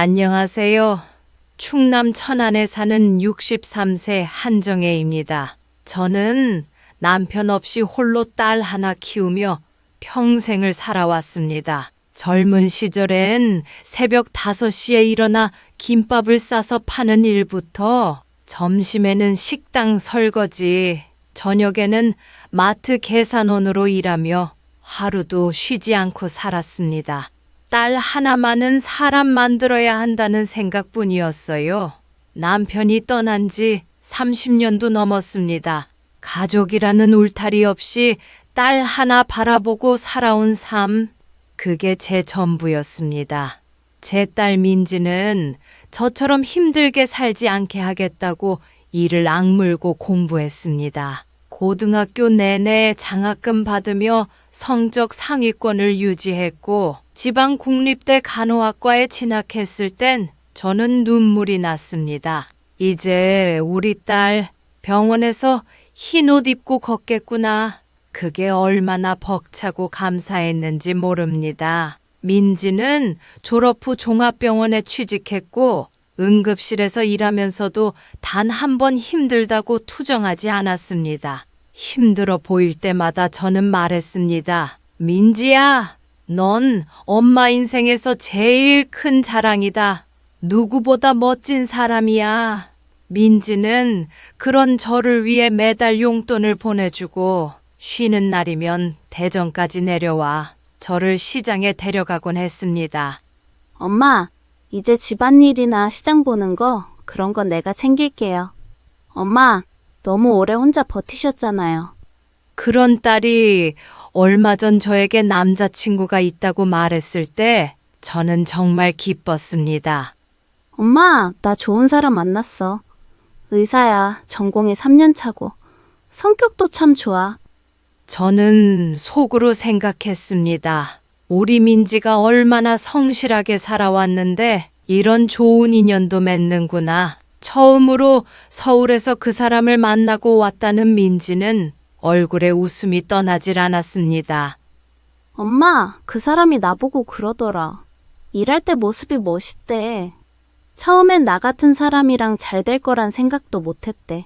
안녕하세요. 충남 천안에 사는 63세 한정혜입니다. 저는 남편 없이 홀로 딸 하나 키우며 평생을 살아왔습니다. 젊은 시절엔 새벽 5시에 일어나 김밥을 싸서 파는 일부터 점심에는 식당 설거지, 저녁에는 마트 계산원으로 일하며 하루도 쉬지 않고 살았습니다. 딸 하나만은 사람 만들어야 한다는 생각뿐이었어요. 남편이 떠난 지 30년도 넘었습니다. 가족이라는 울타리 없이 딸 하나 바라보고 살아온 삶, 그게 제 전부였습니다. 제 딸 민지는 저처럼 힘들게 살지 않게 하겠다고 이를 악물고 공부했습니다. 고등학교 내내 장학금 받으며 성적 상위권을 유지했고 지방 국립대 간호학과에 진학했을 땐 저는 눈물이 났습니다. 이제 우리 딸 병원에서 흰 옷 입고 걷겠구나. 그게 얼마나 벅차고 감사했는지 모릅니다. 민지는 졸업 후 종합병원에 취직했고 응급실에서 일하면서도 단 한 번 힘들다고 투정하지 않았습니다. 힘들어 보일 때마다 저는 말했습니다. 민지야, 넌 엄마 인생에서 제일 큰 자랑이다. 누구보다 멋진 사람이야. 민지는 그런 저를 위해 매달 용돈을 보내주고 쉬는 날이면 대전까지 내려와 저를 시장에 데려가곤 했습니다. 엄마, 이제 집안일이나 시장 보는 거, 그런 건 내가 챙길게요. 엄마, 너무 오래 혼자 버티셨잖아요. 그런 딸이 얼마 전 저에게 남자친구가 있다고 말했을 때 저는 정말 기뻤습니다. 엄마, 나 좋은 사람 만났어. 의사야, 전공이 3년 차고. 성격도 참 좋아. 저는 속으로 생각했습니다. 우리 민지가 얼마나 성실하게 살아왔는데 이런 좋은 인연도 맺는구나. 처음으로 서울에서 그 사람을 만나고 왔다는 민지는 얼굴에 웃음이 떠나질 않았습니다. 엄마, 그 사람이 나보고 그러더라. 일할 때 모습이 멋있대. 처음엔 나 같은 사람이랑 잘 될 거란 생각도 못했대.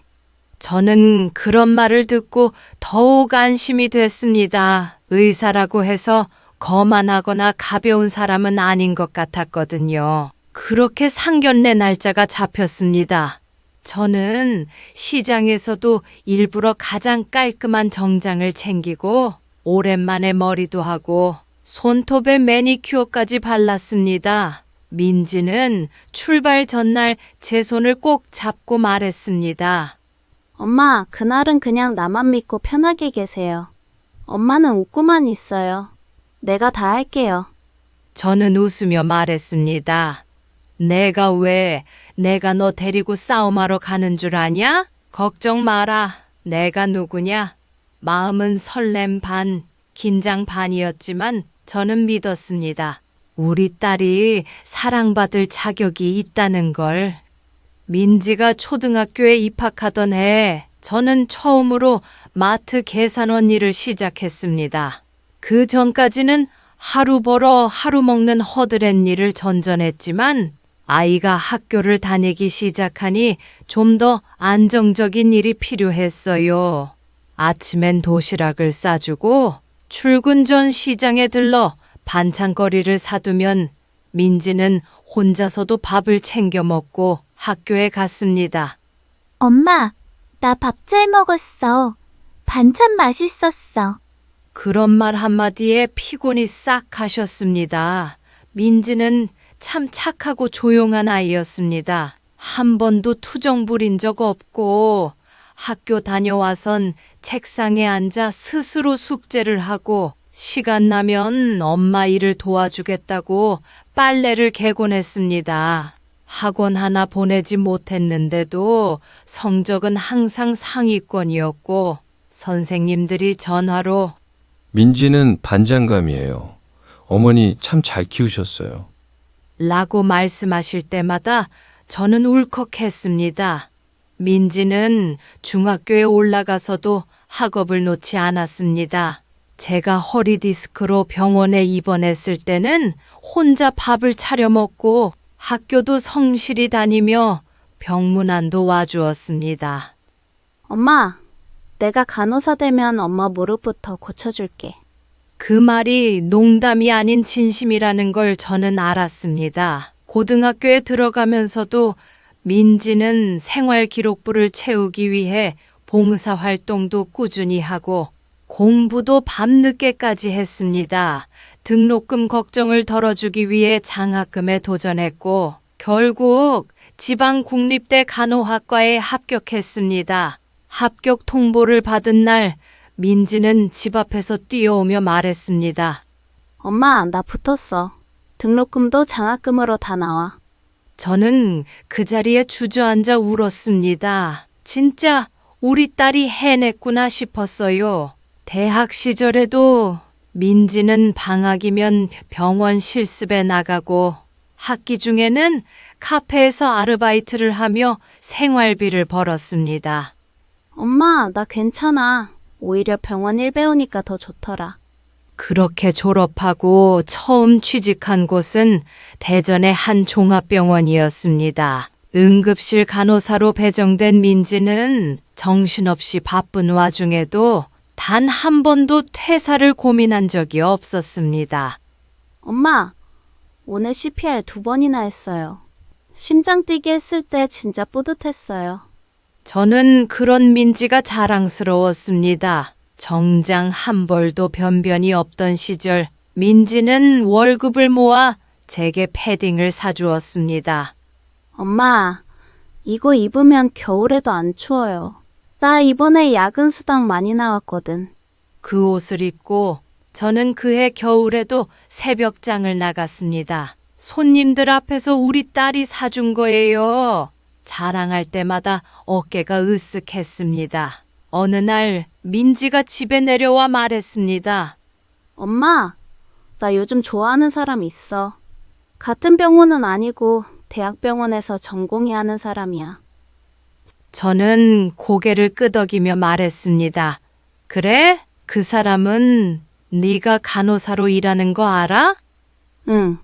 저는 그런 말을 듣고 더욱 안심이 됐습니다. 의사라고 해서 거만하거나 가벼운 사람은 아닌 것 같았거든요. 그렇게 상견례 날짜가 잡혔습니다. 저는 시장에서도 일부러 가장 깔끔한 정장을 챙기고 오랜만에 머리도 하고 손톱에 매니큐어까지 발랐습니다. 민지는 출발 전날 제 손을 꼭 잡고 말했습니다. 엄마, 그날은 그냥 나만 믿고 편하게 계세요. 엄마는 웃고만 있어요. 내가 다 할게요. 저는 웃으며 말했습니다. 내가 너 데리고 싸움하러 가는 줄 아냐? 걱정 마라. 내가 누구냐? 마음은 설렘 반, 긴장 반이었지만 저는 믿었습니다. 우리 딸이 사랑받을 자격이 있다는 걸. 민지가 초등학교에 입학하던 해에 저는 처음으로 마트 계산원 일을 시작했습니다. 그 전까지는 하루 벌어 하루 먹는 허드렛 일을 전전했지만 아이가 학교를 다니기 시작하니 좀 더 안정적인 일이 필요했어요. 아침엔 도시락을 싸주고 출근 전 시장에 들러 반찬거리를 사두면 민지는 혼자서도 밥을 챙겨 먹고 학교에 갔습니다. 엄마, 나 밥 잘 먹었어. 반찬 맛있었어. 그런 말 한마디에 피곤이 싹 가셨습니다. 민지는 참 착하고 조용한 아이였습니다. 한 번도 투정 부린 적 없고 학교 다녀와선 책상에 앉아 스스로 숙제를 하고 시간 나면 엄마 일을 도와주겠다고 빨래를 개곤 했습니다. 학원 하나 보내지 못했는데도 성적은 항상 상위권이었고 선생님들이 전화로 민지는 반장감이에요. 어머니 참 잘 키우셨어요. 라고 말씀하실 때마다 저는 울컥했습니다. 민지는 중학교에 올라가서도 학업을 놓지 않았습니다. 제가 허리 디스크로 병원에 입원했을 때는 혼자 밥을 차려 먹고 학교도 성실히 다니며 병문안도 와주었습니다. 엄마, 내가 간호사 되면 엄마 무릎부터 고쳐줄게. 그 말이 농담이 아닌 진심이라는 걸 저는 알았습니다. 고등학교에 들어가면서도 민지는 생활기록부를 채우기 위해 봉사활동도 꾸준히 하고 공부도 밤늦게까지 했습니다. 등록금 걱정을 덜어주기 위해 장학금에 도전했고 결국 지방국립대 간호학과에 합격했습니다. 합격 통보를 받은 날 민지는 집 앞에서 뛰어오며 말했습니다. 엄마, 나 붙었어. 등록금도 장학금으로 다 나와. 저는 그 자리에 주저앉아 울었습니다. 진짜 우리 딸이 해냈구나 싶었어요. 대학 시절에도 민지는 방학이면 병원 실습에 나가고 학기 중에는 카페에서 아르바이트를 하며 생활비를 벌었습니다. 엄마, 나 괜찮아. 오히려 병원 일 배우니까 더 좋더라. 그렇게 졸업하고 처음 취직한 곳은 대전의 한 종합병원이었습니다. 응급실 간호사로 배정된 민지는 정신없이 바쁜 와중에도 단 한 번도 퇴사를 고민한 적이 없었습니다. 엄마, 오늘 CPR 2번이나 했어요. 심장 뛰게 했을 때 진짜 뿌듯했어요. 저는 그런 민지가 자랑스러웠습니다. 정장 한 벌도 변변이 없던 시절 민지는 월급을 모아 제게 패딩을 사주었습니다. 엄마, 이거 입으면 겨울에도 안 추워요. 나 이번에 야근 수당 많이 나왔거든. 그 옷을 입고 저는 그해 겨울에도 새벽장을 나갔습니다. 손님들 앞에서 우리 딸이 사준 거예요. 자랑할 때마다 어깨가 으쓱했습니다. 어느 날 민지가 집에 내려와 말했습니다. 엄마, 나 요즘 좋아하는 사람 있어. 같은 병원은 아니고 대학병원에서 전공의 하는 사람이야. 저는 고개를 끄덕이며 말했습니다. 그래? 그 사람은 네가 간호사로 일하는 거 알아? 응.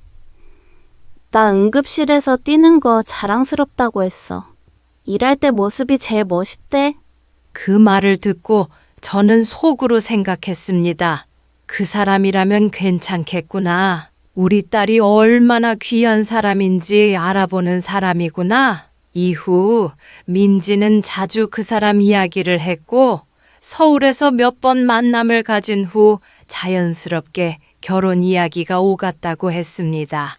나 응급실에서 뛰는 거 자랑스럽다고 했어. 일할 때 모습이 제일 멋있대. 그 말을 듣고 저는 속으로 생각했습니다. 그 사람이라면 괜찮겠구나. 우리 딸이 얼마나 귀한 사람인지 알아보는 사람이구나. 이후 민지는 자주 그 사람 이야기를 했고 서울에서 몇 번 만남을 가진 후 자연스럽게 결혼 이야기가 오갔다고 했습니다.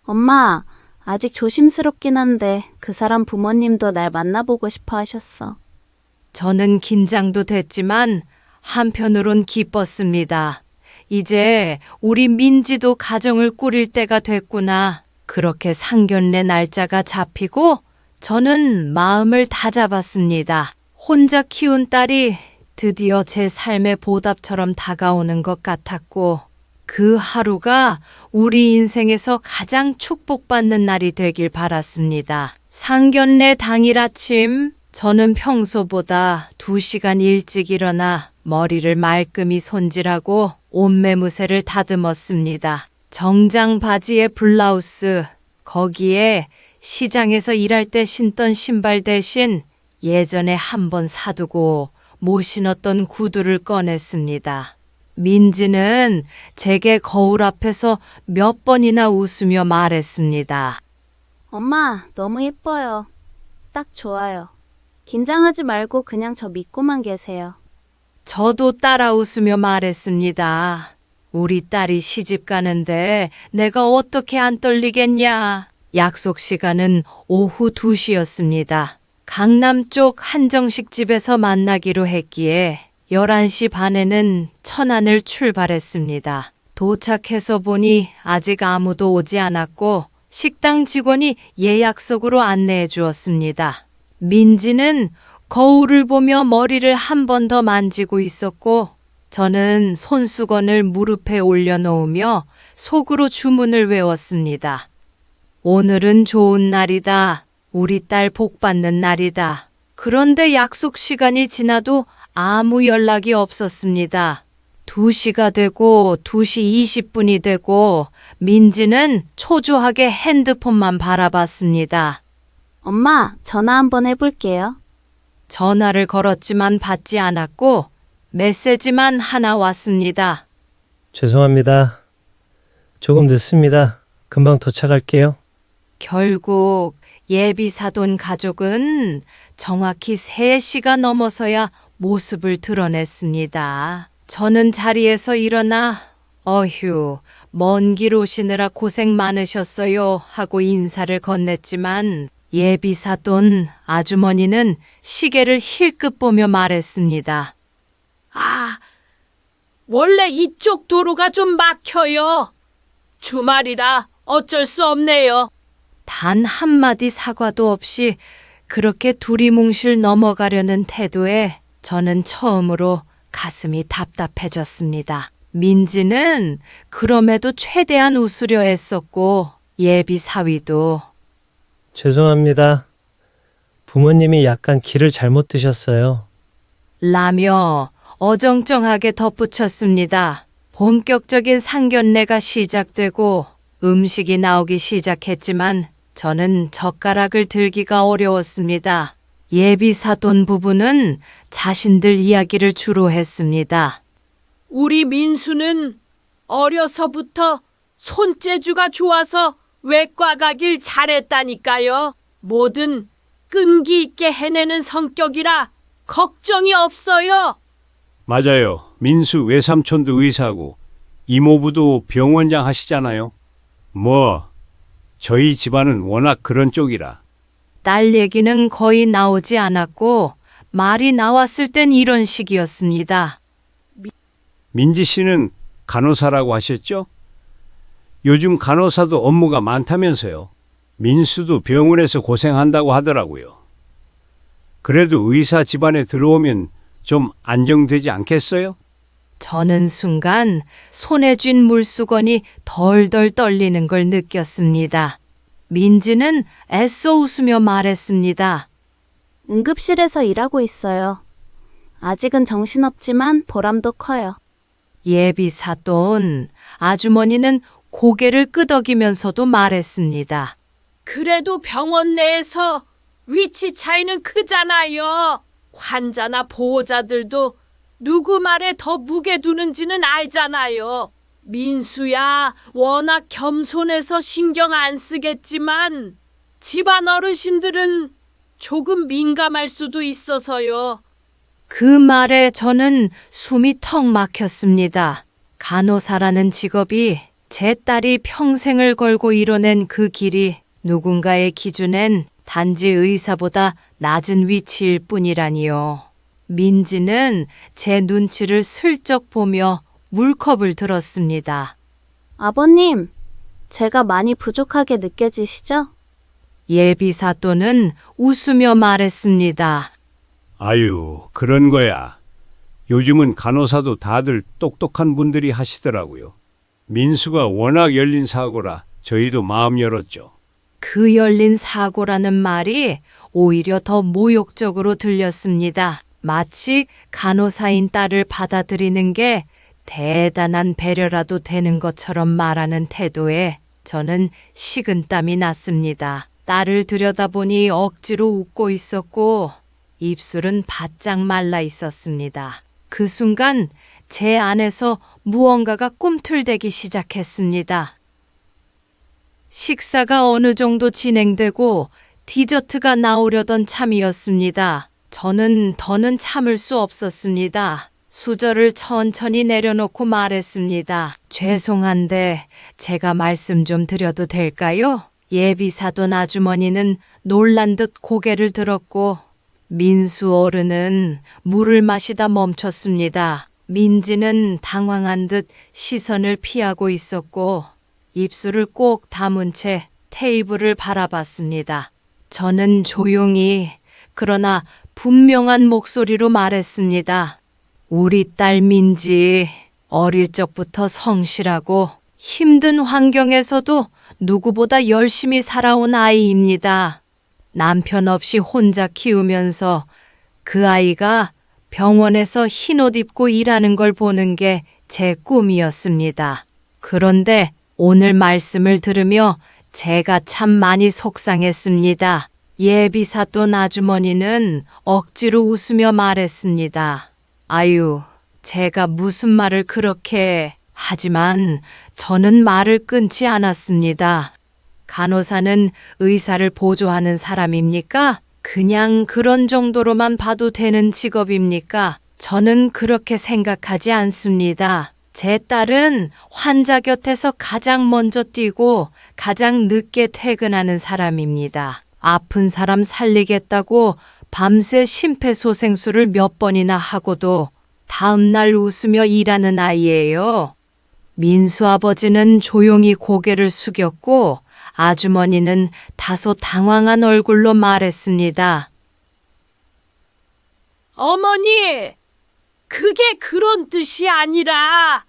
엄마, 아직 조심스럽긴 한데 그 사람 부모님도 날 만나보고 싶어 하셨어. 저는 긴장도 됐지만 한편으론 기뻤습니다. 이제 우리 민지도 가정을 꾸릴 때가 됐구나. 그렇게 상견례 날짜가 잡히고 저는 마음을 다잡았습니다. 혼자 키운 딸이 드디어 제 삶의 보답처럼 다가오는 것 같았고 그 하루가 우리 인생에서 가장 축복받는 날이 되길 바랐습니다. 상견례 당일 아침 저는 평소보다 2시간 일찍 일어나 머리를 말끔히 손질하고 옷매무새를 다듬었습니다. 정장 바지에 블라우스, 거기에 시장에서 일할 때 신던 신발 대신 예전에 한 번 사두고 못 신었던 구두를 꺼냈습니다. 민지는 제게 거울 앞에서 몇 번이나 웃으며 말했습니다. 엄마, 너무 예뻐요. 딱 좋아요. 긴장하지 말고 그냥 저 믿고만 계세요. 저도 따라 웃으며 말했습니다. 우리 딸이 시집 가는데 내가 어떻게 안 떨리겠냐. 약속 시간은 오후 2시였습니다. 강남 쪽 한정식 집에서 만나기로 했기에 11시 반에는 천안을 출발했습니다. 도착해서 보니 아직 아무도 오지 않았고 식당 직원이 예약석으로 안내해 주었습니다. 민지는 거울을 보며 머리를 한 번 더 만지고 있었고 저는 손수건을 무릎에 올려놓으며 속으로 주문을 외웠습니다. 오늘은 좋은 날이다. 우리 딸 복 받는 날이다. 그런데 약속 시간이 지나도 아무 연락이 없었습니다. 2시가 되고 2시 20분이 되고 민지는 초조하게 핸드폰만 바라봤습니다. 엄마, 전화 한번 해볼게요. 전화를 걸었지만 받지 않았고 메시지만 하나 왔습니다. 죄송합니다. 조금 늦습니다. 금방 도착할게요. 결국 예비사돈 가족은 정확히 3시가 넘어서야 모습을 드러냈습니다. 저는 자리에서 일어나 어휴, 먼 길 오시느라 고생 많으셨어요 하고 인사를 건넸지만 예비사돈 아주머니는 시계를 힐끗 보며 말했습니다. 아, 원래 이쪽 도로가 좀 막혀요. 주말이라 어쩔 수 없네요. 단 한마디 사과도 없이 그렇게 두리뭉실 넘어가려는 태도에 저는 처음으로 가슴이 답답해졌습니다. 민지는 그럼에도 최대한 웃으려 했었고 예비 사위도 죄송합니다. 부모님이 약간 길을 잘못 드셨어요. 라며 어정쩡하게 덧붙였습니다. 본격적인 상견례가 시작되고 음식이 나오기 시작했지만 저는 젓가락을 들기가 어려웠습니다. 예비 사돈 부부는 자신들 이야기를 주로 했습니다. 우리 민수는 어려서부터 손재주가 좋아서 외과 가길 잘했다니까요. 뭐든 끈기 있게 해내는 성격이라 걱정이 없어요. 맞아요. 민수 외삼촌도 의사고 이모부도 병원장 하시잖아요. 저희 집안은 워낙 그런 쪽이라. 딸 얘기는 거의 나오지 않았고 말이 나왔을 땐 이런 식이었습니다. 민지 씨는 간호사라고 하셨죠? 요즘 간호사도 업무가 많다면서요. 민수도 병원에서 고생한다고 하더라고요. 그래도 의사 집안에 들어오면 좀 안정되지 않겠어요? 저는 순간 손에 쥔 물수건이 덜덜 떨리는 걸 느꼈습니다. 민지는 애써 웃으며 말했습니다. 응급실에서 일하고 있어요. 아직은 정신없지만 보람도 커요. 예비 사돈 아주머니는 고개를 끄덕이면서도 말했습니다. 그래도 병원 내에서 위치 차이는 크잖아요. 환자나 보호자들도 누구 말에 더 무게 두는지는 알잖아요. 민수야 워낙 겸손해서 신경 안 쓰겠지만 집안 어르신들은 조금 민감할 수도 있어서요. 그 말에 저는 숨이 턱 막혔습니다. 간호사라는 직업이 제 딸이 평생을 걸고 이뤄낸 그 길이 누군가의 기준엔 단지 의사보다 낮은 위치일 뿐이라니요. 민지는 제 눈치를 슬쩍 보며 물컵을 들었습니다. 아버님, 제가 많이 부족하게 느껴지시죠? 예비 사또는 웃으며 말했습니다. 아유, 그런 거야. 요즘은 간호사도 다들 똑똑한 분들이 하시더라고요. 민수가 워낙 열린 사고라 저희도 마음 열었죠. 그 열린 사고라는 말이 오히려 더 모욕적으로 들렸습니다. 마치 간호사인 딸을 받아들이는 게 대단한 배려라도 되는 것처럼 말하는 태도에 저는 식은땀이 났습니다. 딸을 들여다보니 억지로 웃고 있었고 입술은 바짝 말라 있었습니다. 그 순간 제 안에서 무언가가 꿈틀대기 시작했습니다. 식사가 어느 정도 진행되고 디저트가 나오려던 참이었습니다. 저는 더는 참을 수 없었습니다. 수저를 천천히 내려놓고 말했습니다. 죄송한데 제가 말씀 좀 드려도 될까요? 예비사돈 아주머니는 놀란 듯 고개를 들었고 민수 어른은 물을 마시다 멈췄습니다. 민지는 당황한 듯 시선을 피하고 있었고 입술을 꼭 다문 채 테이블을 바라봤습니다. 저는 조용히 그러나 분명한 목소리로 말했습니다. 우리 딸 민지 어릴 적부터 성실하고 힘든 환경에서도 누구보다 열심히 살아온 아이입니다. 남편 없이 혼자 키우면서 그 아이가 병원에서 흰옷 입고 일하는 걸 보는 게 제 꿈이었습니다. 그런데 오늘 말씀을 들으며 제가 참 많이 속상했습니다. 예비사돈 아주머니는 억지로 웃으며 말했습니다. 아유, 제가 무슨 말을 그렇게... 하지만 저는 말을 끊지 않았습니다. 간호사는 의사를 보조하는 사람입니까? 그냥 그런 정도로만 봐도 되는 직업입니까? 저는 그렇게 생각하지 않습니다. 제 딸은 환자 곁에서 가장 먼저 뛰고 가장 늦게 퇴근하는 사람입니다. 아픈 사람 살리겠다고 밤새 심폐소생술을 몇 번이나 하고도 다음날 웃으며 일하는 아이예요. 민수 아버지는 조용히 고개를 숙였고 아주머니는 다소 당황한 얼굴로 말했습니다. 어머니, 그게 그런 뜻이 아니라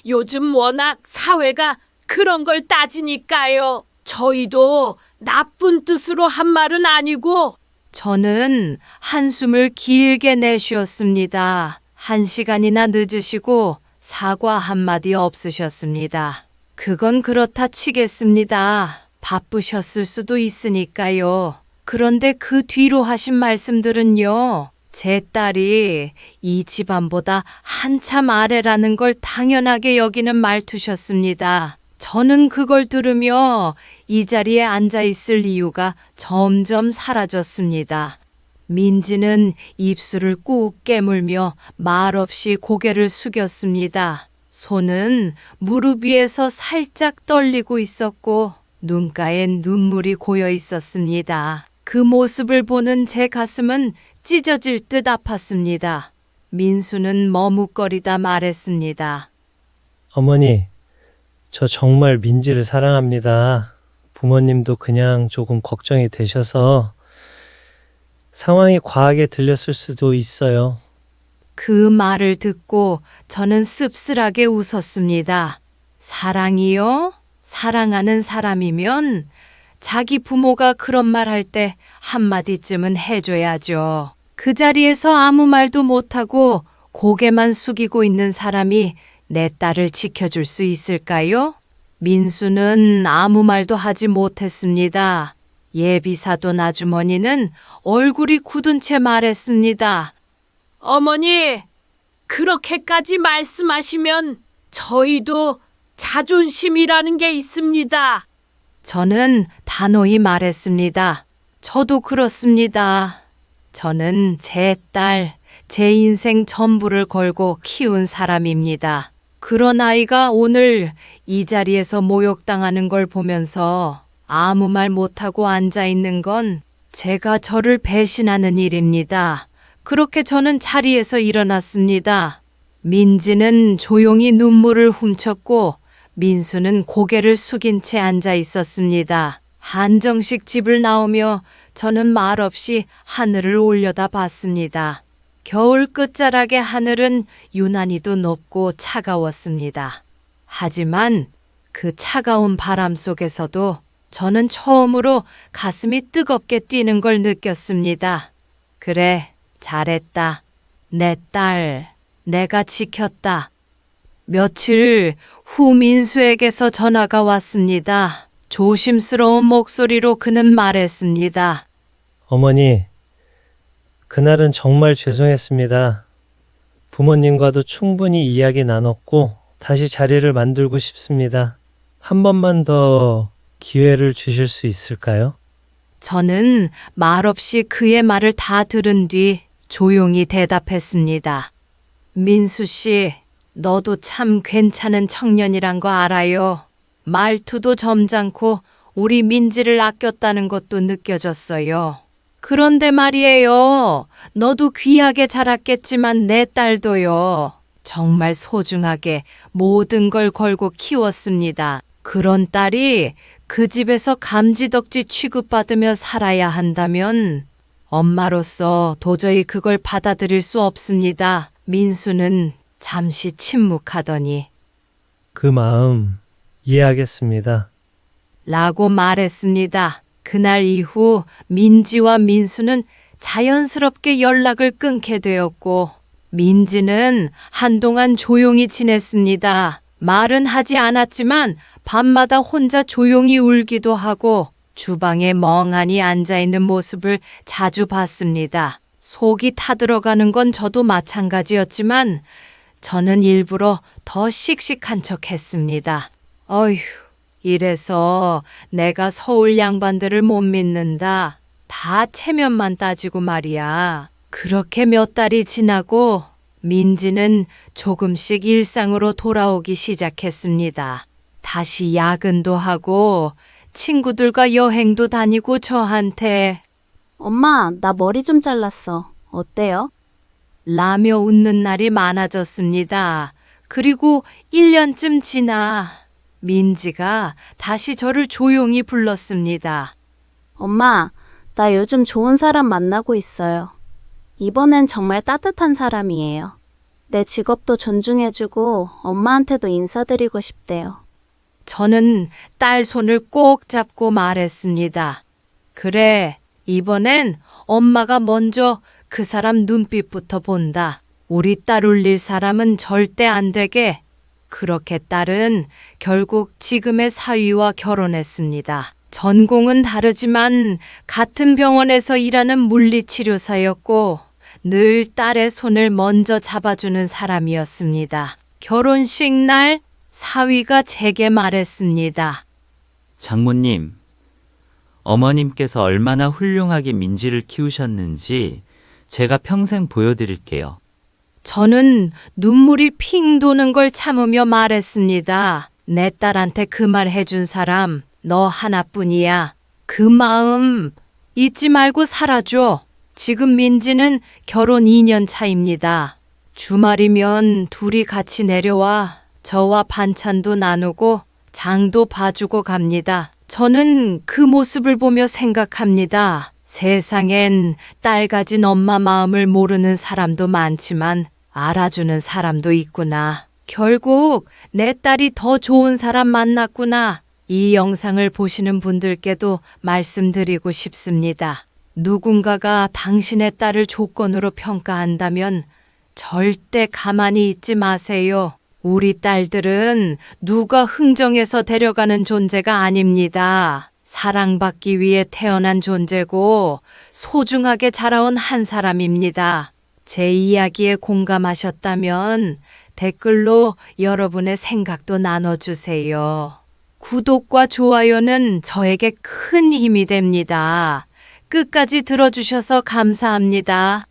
요즘 워낙 사회가 그런 걸 따지니까요. 저희도 나쁜 뜻으로 한 말은 아니고. 저는 한숨을 길게 내쉬었습니다. 1시간이나 늦으시고 사과 한마디 없으셨습니다. 그건 그렇다 치겠습니다. 바쁘셨을 수도 있으니까요. 그런데 그 뒤로 하신 말씀들은요. 제 딸이 이 집안보다 한참 아래라는 걸 당연하게 여기는 말투셨습니다. 저는 그걸 들으며 이 자리에 앉아 있을 이유가 점점 사라졌습니다. 민지는 입술을 꾹 깨물며 말없이 고개를 숙였습니다. 손은 무릎 위에서 살짝 떨리고 있었고 눈가엔 눈물이 고여 있었습니다. 그 모습을 보는 제 가슴은 찢어질 듯 아팠습니다. 민수는 머뭇거리다 말했습니다. 어머니, 저 정말 민지를 사랑합니다. 부모님도 그냥 조금 걱정이 되셔서 상황이 과하게 들렸을 수도 있어요. 그 말을 듣고 저는 씁쓸하게 웃었습니다. 사랑이요? 사랑하는 사람이면 자기 부모가 그런 말 할 때 한마디쯤은 해줘야죠. 그 자리에서 아무 말도 못하고 고개만 숙이고 있는 사람이 내 딸을 지켜줄 수 있을까요? 민수는 아무 말도 하지 못했습니다. 예비사돈 아주머니는 얼굴이 굳은 채 말했습니다. 어머니, 그렇게까지 말씀하시면 저희도 자존심이라는 게 있습니다. 저는 단호히 말했습니다. 저도 그렇습니다. 저는 제 딸, 제 인생 전부를 걸고 키운 사람입니다. 그런 아이가 오늘 이 자리에서 모욕당하는 걸 보면서 아무 말 못하고 앉아 있는 건 제가 저를 배신하는 일입니다. 그렇게 저는 자리에서 일어났습니다. 민지는 조용히 눈물을 훔쳤고 민수는 고개를 숙인 채 앉아 있었습니다. 한정식 집을 나오며 저는 말없이 하늘을 올려다 봤습니다. 겨울 끝자락의 하늘은 유난히도 높고 차가웠습니다. 하지만 그 차가운 바람 속에서도 저는 처음으로 가슴이 뜨겁게 뛰는 걸 느꼈습니다. 그래, 잘했다. 내 딸, 내가 지켰다. 며칠 후 민수에게서 전화가 왔습니다. 조심스러운 목소리로 그는 말했습니다. 어머니, 그날은 정말 죄송했습니다. 부모님과도 충분히 이야기 나눴고 다시 자리를 만들고 싶습니다. 한 번만 더 기회를 주실 수 있을까요? 저는 말없이 그의 말을 다 들은 뒤 조용히 대답했습니다. 민수 씨, 너도 참 괜찮은 청년이란 거 알아요. 말투도 점잖고 우리 민지를 아꼈다는 것도 느껴졌어요. 그런데 말이에요. 너도 귀하게 자랐겠지만 내 딸도요. 정말 소중하게 모든 걸 걸고 키웠습니다. 그런 딸이 그 집에서 감지덕지 취급받으며 살아야 한다면 엄마로서 도저히 그걸 받아들일 수 없습니다. 민수는 잠시 침묵하더니 그 마음 이해하겠습니다. 라고 말했습니다. 그날 이후 민지와 민수는 자연스럽게 연락을 끊게 되었고 민지는 한동안 조용히 지냈습니다. 말은 하지 않았지만 밤마다 혼자 조용히 울기도 하고 주방에 멍하니 앉아있는 모습을 자주 봤습니다. 속이 타들어가는 건 저도 마찬가지였지만 저는 일부러 더 씩씩한 척 했습니다. 어휴, 이래서 내가 서울 양반들을 못 믿는다. 다 체면만 따지고 말이야. 그렇게 몇 달이 지나고 민지는 조금씩 일상으로 돌아오기 시작했습니다. 다시 야근도 하고 친구들과 여행도 다니고 저한테 엄마, 나 머리 좀 잘랐어. 어때요? 라며 웃는 날이 많아졌습니다. 그리고 1년쯤 지나 민지가 다시 저를 조용히 불렀습니다. 엄마, 나 요즘 좋은 사람 만나고 있어요. 이번엔 정말 따뜻한 사람이에요. 내 직업도 존중해주고 엄마한테도 인사드리고 싶대요. 저는 딸 손을 꼭 잡고 말했습니다. 그래, 이번엔 엄마가 먼저 그 사람 눈빛부터 본다. 우리 딸 울릴 사람은 절대 안 되게. 그렇게 딸은 결국 지금의 사위와 결혼했습니다. 전공은 다르지만 같은 병원에서 일하는 물리치료사였고 늘 딸의 손을 먼저 잡아주는 사람이었습니다. 결혼식 날 사위가 제게 말했습니다. 장모님, 어머님께서 얼마나 훌륭하게 민지를 키우셨는지 제가 평생 보여드릴게요. 저는 눈물이 핑 도는 걸 참으며 말했습니다. 내 딸한테 그 말 해준 사람 너 하나뿐이야. 그 마음 잊지 말고 살아줘. 지금 민지는 결혼 2년 차입니다. 주말이면 둘이 같이 내려와 저와 반찬도 나누고 장도 봐주고 갑니다. 저는 그 모습을 보며 생각합니다. 세상엔 딸 가진 엄마 마음을 모르는 사람도 많지만 알아주는 사람도 있구나. 결국 내 딸이 더 좋은 사람 만났구나. 이 영상을 보시는 분들께도 말씀드리고 싶습니다. 누군가가 당신의 딸을 조건으로 평가한다면 절대 가만히 있지 마세요. 우리 딸들은 누가 흥정해서 데려가는 존재가 아닙니다. 사랑받기 위해 태어난 존재고 소중하게 자라온 한 사람입니다. 제 이야기에 공감하셨다면 댓글로 여러분의 생각도 나눠주세요. 구독과 좋아요는 저에게 큰 힘이 됩니다. 끝까지 들어주셔서 감사합니다.